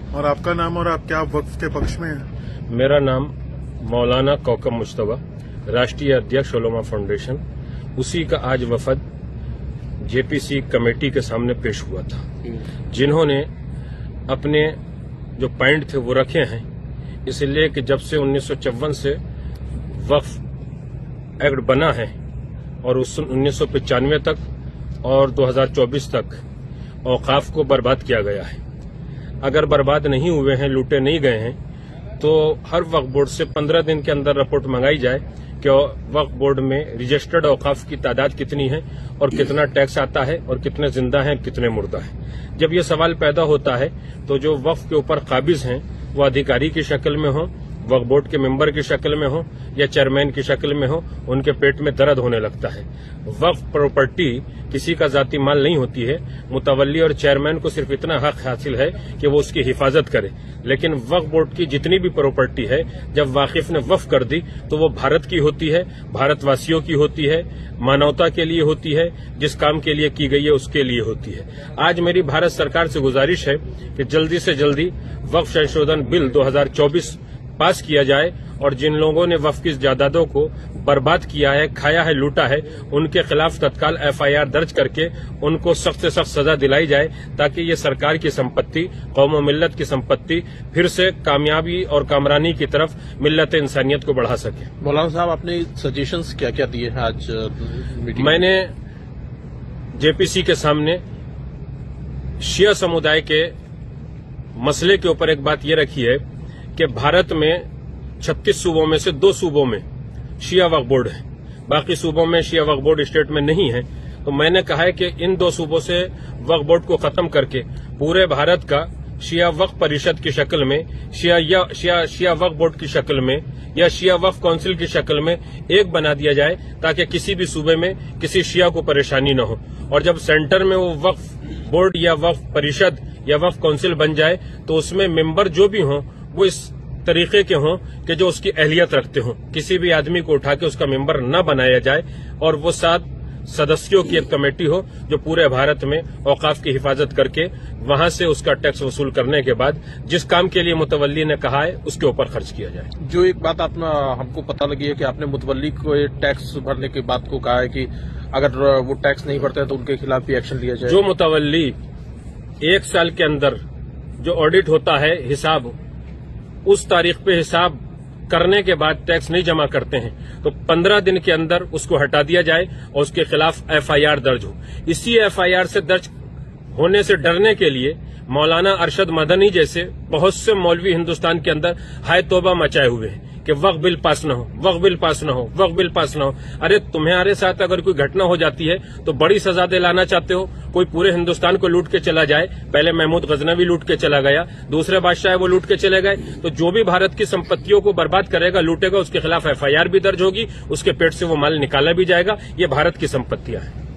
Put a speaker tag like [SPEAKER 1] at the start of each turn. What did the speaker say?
[SPEAKER 1] और आपका नाम और आप क्या वक्फ के पक्ष में हैं?
[SPEAKER 2] मेरा नाम मौलाना कौकब मुश्तबा, राष्ट्रीय अध्यक्ष उलमा फाउंडेशन, उसी का आज वफद जेपीसी कमेटी के सामने पेश हुआ था, जिन्होंने अपने जो पॉइंट थे वो रखे हैं। इसलिए कि जब से 1954 से वक्फ एक्ट बना है और उस 1995 तक और 2024 तक औकाफ को बर्बाद किया गया है। अगर बर्बाद नहीं हुए हैं, लूटे नहीं गए हैं, तो हर वक्फ बोर्ड से 15 दिन के अंदर रिपोर्ट मंगाई जाए कि वक्फ बोर्ड में रजिस्टर्ड औकाफ की तादाद कितनी है और कितना टैक्स आता है और कितने जिंदा हैं कितने मुर्दा हैं। जब ये सवाल पैदा होता है तो जो वक्फ के ऊपर काबिज हैं वो अधिकारी की शक्ल में हो, वक्फ बोर्ड के मेंबर की शक्ल में हो या चेयरमैन की शक्ल में हो, उनके पेट में दर्द होने लगता है। वक्फ प्रॉपर्टी किसी का जाती माल नहीं होती है। मुतवल्ली और चेयरमैन को सिर्फ इतना हक हासिल है कि वो उसकी हिफाजत करे, लेकिन वक्फ बोर्ड की जितनी भी प्रॉपर्टी है जब वाकिफ ने वक्फ कर दी तो वो भारत की होती है, भारतवासियों की होती है, मानवता के लिए होती है, जिस काम के लिए की गई है उसके लिए होती है। आज मेरी भारत सरकार से गुजारिश है कि जल्दी से जल्दी वक्फ संशोधन बिल 2024 पास किया जाए और जिन लोगों ने वक्फ की जायदादों को बर्बाद किया है, खाया है, लूटा है, उनके खिलाफ तत्काल एफआईआर दर्ज करके उनको सख्त से सख्त सजा दिलाई जाए, ताकि ये सरकार की संपत्ति, कौम और मिल्लत की संपत्ति फिर से कामयाबी और कामरानी की तरफ मिल्लत इंसानियत को बढ़ा सके।
[SPEAKER 3] मौलाना साहब, आपने सजेशंस क्या क्या दिए हैं आज मीटिंग?
[SPEAKER 2] मैंने जेपीसी के सामने शिया समुदाय के मसले के ऊपर एक बात ये रखी है कि भारत में 36 सूबों में से 2 सूबों में शिया वक्फ बोर्ड है, बाकी सूबों में शिया वक्फ बोर्ड स्टेट में नहीं है। तो मैंने कहा है कि इन 2 सूबों से वक्फ बोर्ड को खत्म करके पूरे भारत का शिया वक्फ परिषद की शक्ल में, शिया वक्फ बोर्ड की शक्ल में या शिया वक्फ काउंसिल की शक्ल में एक बना दिया जाए, ताकि किसी भी सूबे में किसी शिया को परेशानी न हो। और जब सेंटर में वो वक्फ बोर्ड या वक्फ परिषद या वक्फ काउंसिल बन जाए तो उसमें मेंबर जो भी हों वो इस तरीके के हों कि जो उसकी अहलियत रखते हों। किसी भी आदमी को उठा के उसका मेंबर न बनाया जाए और वो 7 सदस्यों की एक कमेटी हो जो पूरे भारत में औकाफ की हिफाजत करके वहां से उसका टैक्स वसूल करने के बाद जिस काम के लिए मुतवल्ली ने कहा है उसके ऊपर खर्च किया जाए।
[SPEAKER 3] जो एक बात हमको पता लगी है कि आपने मुतवल्ली को टैक्स भरने की बात को कहा है कि अगर वो टैक्स नहीं भरते हैं तो उनके खिलाफ भी एक्शन लिया जाए।
[SPEAKER 2] जो मुतवल्ली 1 साल के अंदर जो ऑडिट होता है हिसाब, उस तारीख पे हिसाब करने के बाद टैक्स नहीं जमा करते हैं तो 15 दिन के अंदर उसको हटा दिया जाए और उसके खिलाफ एफआईआर दर्ज हो। इसी एफआईआर से दर्ज होने से डरने के लिए मौलाना अरशद मदनी जैसे बहुत से मौलवी हिंदुस्तान के अंदर हाय तौबा मचाए हुए हैं कि वक्फ बिल पास न हो, वक्फ बिल पास न हो, वक्फ बिल पास न हो। अरे तुम्हारे साथ अगर कोई घटना हो जाती है तो बड़ी सजा दिलाना चाहते हो। कोई पूरे हिंदुस्तान को लूट के चला जाए, पहले महमूद गजनवी लूट के चला गया, दूसरे बादशाह वो लूट के चले गए, तो जो भी भारत की संपत्तियों को बर्बाद करेगा, लूटेगा, उसके खिलाफ एफआईआर भी दर्ज होगी, उसके पेट से वो माल निकाला भी जाएगा। ये भारत की संपत्तियां हैं।